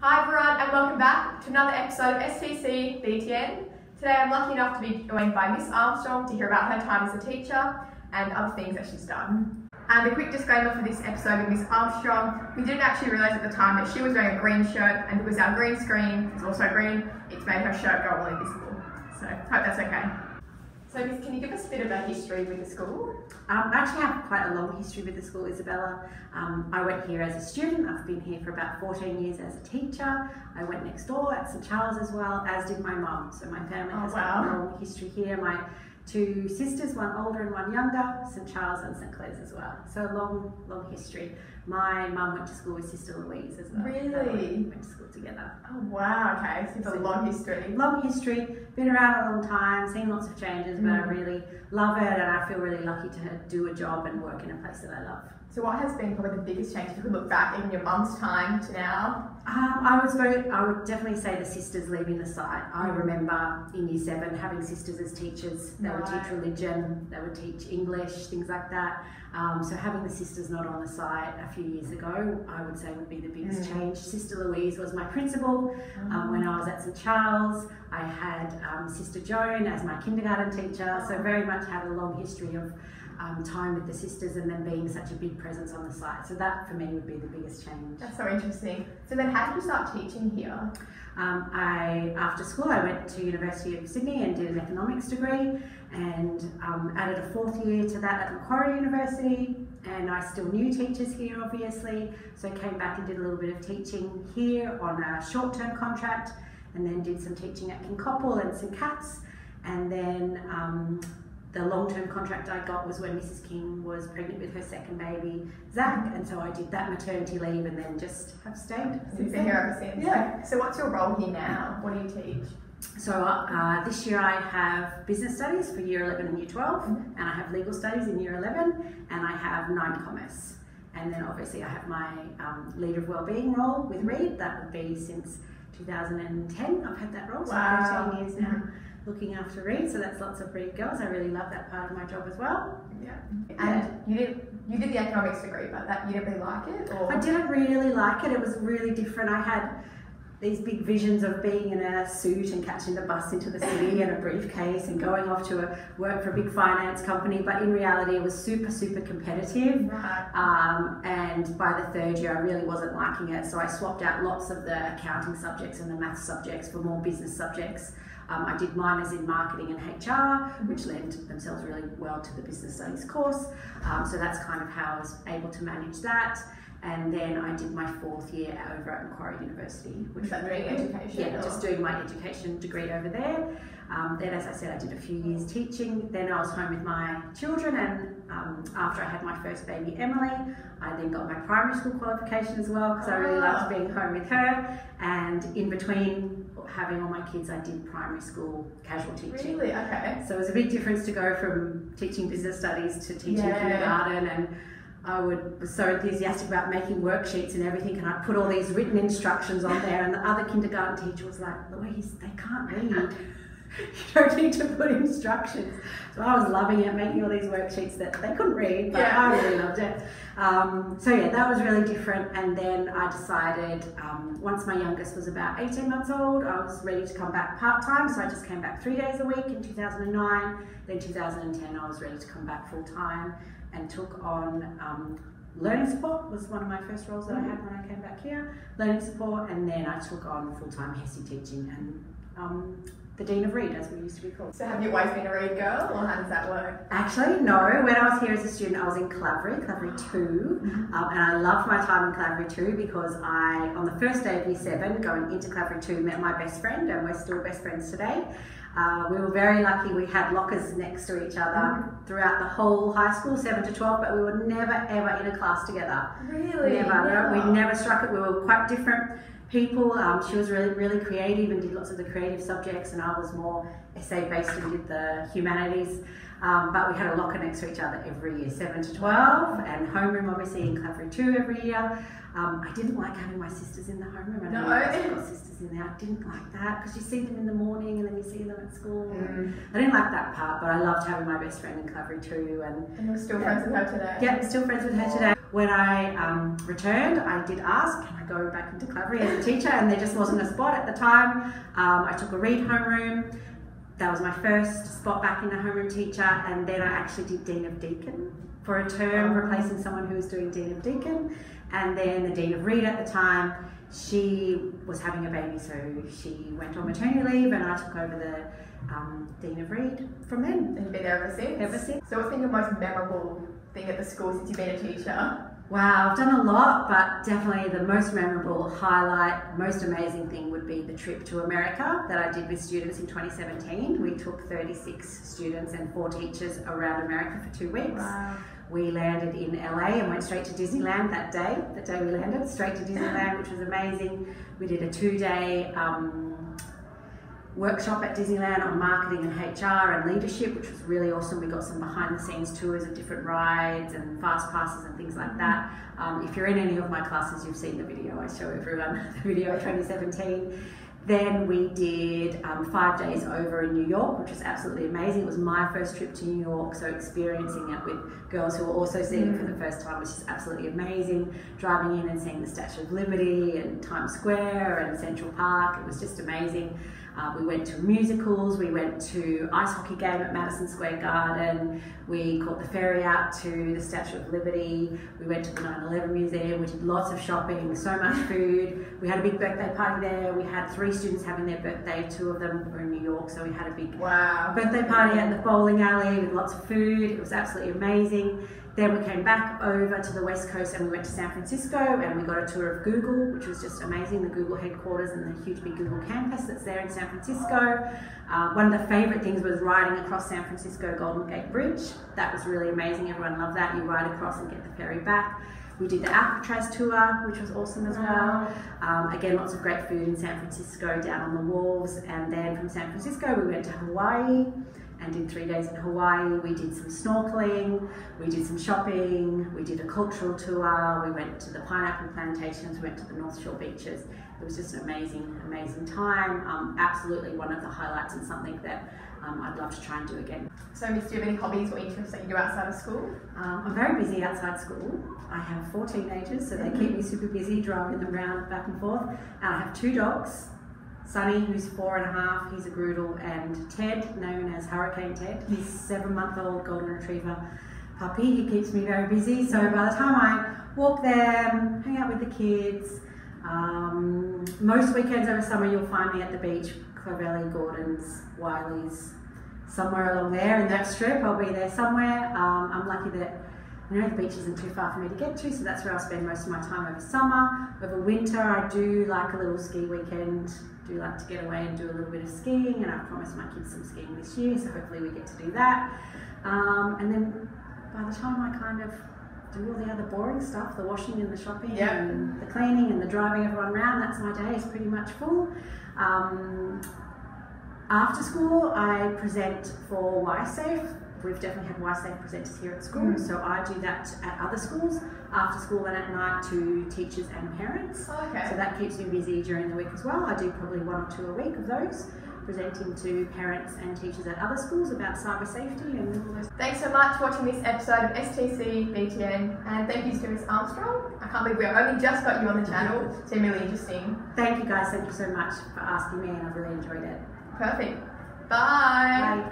Hi everyone and welcome back to another episode of STC BTN. Today I'm lucky enough to be joined by Miss Armstrong to hear about her time as a teacher and other things that she's done. And a quick disclaimer for this episode with Miss Armstrong, we didn't actually realise at the time that she was wearing a green shirt, and because our green screen is also green, it's made her shirt go all invisible. So hope that's okay. So Miss, can you give us a bit of a history with the school? I actually have quite a long history with the school, Isabella. I went here as a student. I've been here for about 14 years as a teacher. I went next door at St Charles as well, as did my mum. So my family has quite a long history here. My two sisters, one older and one younger, St Charles and St Clair's as well. So long history. My mum went to school with Sister Louise as well. Really? We went to school together. Oh wow, okay, so it's a long history. Long history, been around a long time, seen lots of changes, but I really love it and I feel really lucky to do a job and work in a place that I love. So what has been probably the biggest change if you could look back in your mum's time to now? I would definitely say the sisters leaving the site. I remember in Year 7 having sisters as teachers. They would teach religion, they would teach English, things like that. So having the sisters not on the site a few years ago, I would say would be the biggest change. Sister Louise was my principal when I was at St Charles. I had Sister Joan as my kindergarten teacher, so very much had a long history of time with the sisters and then being such a big presence on the site. So that for me would be the biggest change. That's so interesting. So then how did you start teaching here? After school I went to University of Sydney and did an economics degree and added a 4th year to that at Macquarie University, and I still knew teachers here obviously, so I came back and did a little bit of teaching here on a short-term contract and then did some teaching at Kincoppal and St Cat's, and then the long-term contract I got was when Mrs King was pregnant with her second baby, Zach, and so I did that maternity leave and then just have stayed. So you've been here ever since? Yeah. So what's your role here now? What do you teach? So this year I have business studies for Year 11 and Year 12, and I have legal studies in Year 11, and I have 9 commerce. And then obviously I have my Leader of Wellbeing role with Reed. That would be since 2010. I've had that role, so 15 years now. Looking after Reed, so that's lots of Reed girls. I really love that part of my job as well. Yeah. And you did the economics degree, but you didn't really like it? Or? I didn't really like it. It was really different. I had these big visions of being in a suit and catching the bus into the city and a briefcase and going off to work for a big finance company, but in reality it was super competitive. Right. And by the 3rd year I really wasn't liking it, so I swapped out lots of the accounting subjects and the maths subjects for more business subjects. I did minors in marketing and HR, which lent themselves really well to the business studies course. So that's kind of how I was able to manage that. And then I did my 4th year over at Macquarie University. Which was that doing education? Yeah, just doing my education degree over there. Then, as I said, I did a few years teaching. Then I was home with my children, and after I had my first baby, Emily, I then got my primary school qualification as well, because I really loved being home with her. And in between having all my kids, I did primary school casual teaching. Really? Okay. So it was a big difference to go from teaching business studies to teaching kindergarten, and I was so enthusiastic about making worksheets and everything, and I put all these written instructions on there, and the other kindergarten teacher was like, Louise, they can't read. You don't need to put instructions. So I was loving it, making all these worksheets that they couldn't read, but I really loved it. So yeah, that was really different. And then I decided, once my youngest was about 18 months old, I was ready to come back part-time. So I just came back 3 days a week in 2009. Then 2010, I was ready to come back full-time and took on learning support. Was one of my first roles that I had when I came back here. Learning support, and then I took on full-time HESI teaching and the Dean of Reed, as we used to be called. So have you always been a Reed girl, or how does that work? Actually, no. When I was here as a student, I was in Clavry 2, and I loved my time in Clavry 2 because I, on the first day of Year 7, going into Clavry 2, met my best friend, and we're still best friends today. We were very lucky. We had lockers next to each other throughout the whole high school, 7 to 12, but we were never ever in a class together. Really? Never. We never struck it. We were quite different people. She was really creative and did lots of the creative subjects, and I was more essay based and did the humanities. But we had a locker next to each other every year, 7 to 12, and homeroom obviously in Clavry 2 every year. I didn't like having my sisters in the homeroom. No. I've got sisters in there. I didn't like that because you see them in the morning and then you see them at school. I didn't like that part, but I loved having my best friend in Clavry too. And you're still friends with her today? Yeah, I'm still friends with her today. When I returned, I did ask, can I go back into Clavry as a teacher? And there just wasn't a spot at the time. I took a Reed homeroom. That was my first spot back in a homeroom teacher, and then I actually did Dean of Deacon for a term, replacing someone who was doing Dean of Deacon. And then the Dean of Reed at the time, she was having a baby, so she went on maternity leave, and I took over the Dean of Reed from then. And you've been there ever since? Ever since. So what's been your most memorable thing at the school since you've been a teacher? Wow, I've done a lot, but definitely the most memorable highlight, most amazing thing would be the trip to America that I did with students in 2017. We took 36 students and 4 teachers around America for 2 weeks. Wow. We landed in LA and went straight to Disneyland that day. The day we landed, straight to Disneyland, which was amazing. We did a 2-day workshop at Disneyland on marketing and HR and leadership, which was really awesome. We got some behind the scenes tours of different rides and fast passes and things like that. If you're in any of my classes, you've seen the video. I show everyone the video of 2017. Then we did 5 days over in New York, which was absolutely amazing. It was my first trip to New York, so experiencing it with girls who were also seeing it for the first time was just absolutely amazing. Driving in and seeing the Statue of Liberty and Times Square and Central Park, it was just amazing. We went to musicals, we went to ice hockey game at Madison Square Garden, we caught the ferry out to the Statue of Liberty, we went to the 9/11 Museum, we did lots of shopping, so much food. We had a big birthday party there. We had 3 students having their birthday, 2 of them were in New York, so we had a big birthday party at the bowling alley with lots of food. It was absolutely amazing. Then we came back over to the West Coast and we went to San Francisco and we got a tour of Google, which was just amazing, the Google headquarters and the huge big Google campus that's there in San Francisco. One of the favourite things was riding across San Francisco Golden Gate Bridge. That was really amazing, everyone loved that. You ride across and get the ferry back. We did the Alcatraz tour, which was awesome as well. Again, lots of great food in San Francisco, down on the wharves. And then from San Francisco, we went to Hawaii and did 3 days in Hawaii. We did some snorkeling, we did some shopping, we did a cultural tour, we went to the pineapple plantations, we went to the North Shore beaches. It was just an amazing, amazing time. Absolutely one of the highlights and something that I'd love to try and do again. So Miss, do you have any hobbies or interests that you do outside of school? I'm very busy outside school. I have 4 teenagers, so they keep me super busy, driving them around back and forth. And I have 2 dogs. Sonny, who's 4.5, he's a Groodle, and Ted, known as Hurricane Ted. He's 7-month-old golden retriever puppy. He keeps me very busy. So by the time I walk them, hang out with the kids, most weekends over summer you'll find me at the beach, Clovelly, Gordon's, Wiley's, somewhere along there in that strip. I'll be there somewhere. I'm lucky that the beach isn't too far for me to get to, so that's where I'll spend most of my time over summer. Over winter, I do like a little ski weekend. Do like to get away and do a little bit of skiing, and I've promised my kids some skiing this year, so hopefully we get to do that. And then by the time I kind of do all the other boring stuff, the washing and the shopping and the cleaning and the driving everyone around, that's my day is pretty much full. After school, I present for YSAFE. We've definitely had YSAFE presenters here at school, so I do that at other schools, after school and at night to teachers and parents. Okay. So that keeps me busy during the week as well. I do probably 1 or 2 a week of those, presenting to parents and teachers at other schools about cyber safety and all those. Thanks so much for watching this episode of STC BTN, and thank you to Miss Armstrong. I can't believe we've only just got you on the channel. It's been really interesting. Thank you guys, thank you so much for asking me, and I've really enjoyed it. Perfect. Bye. Bye.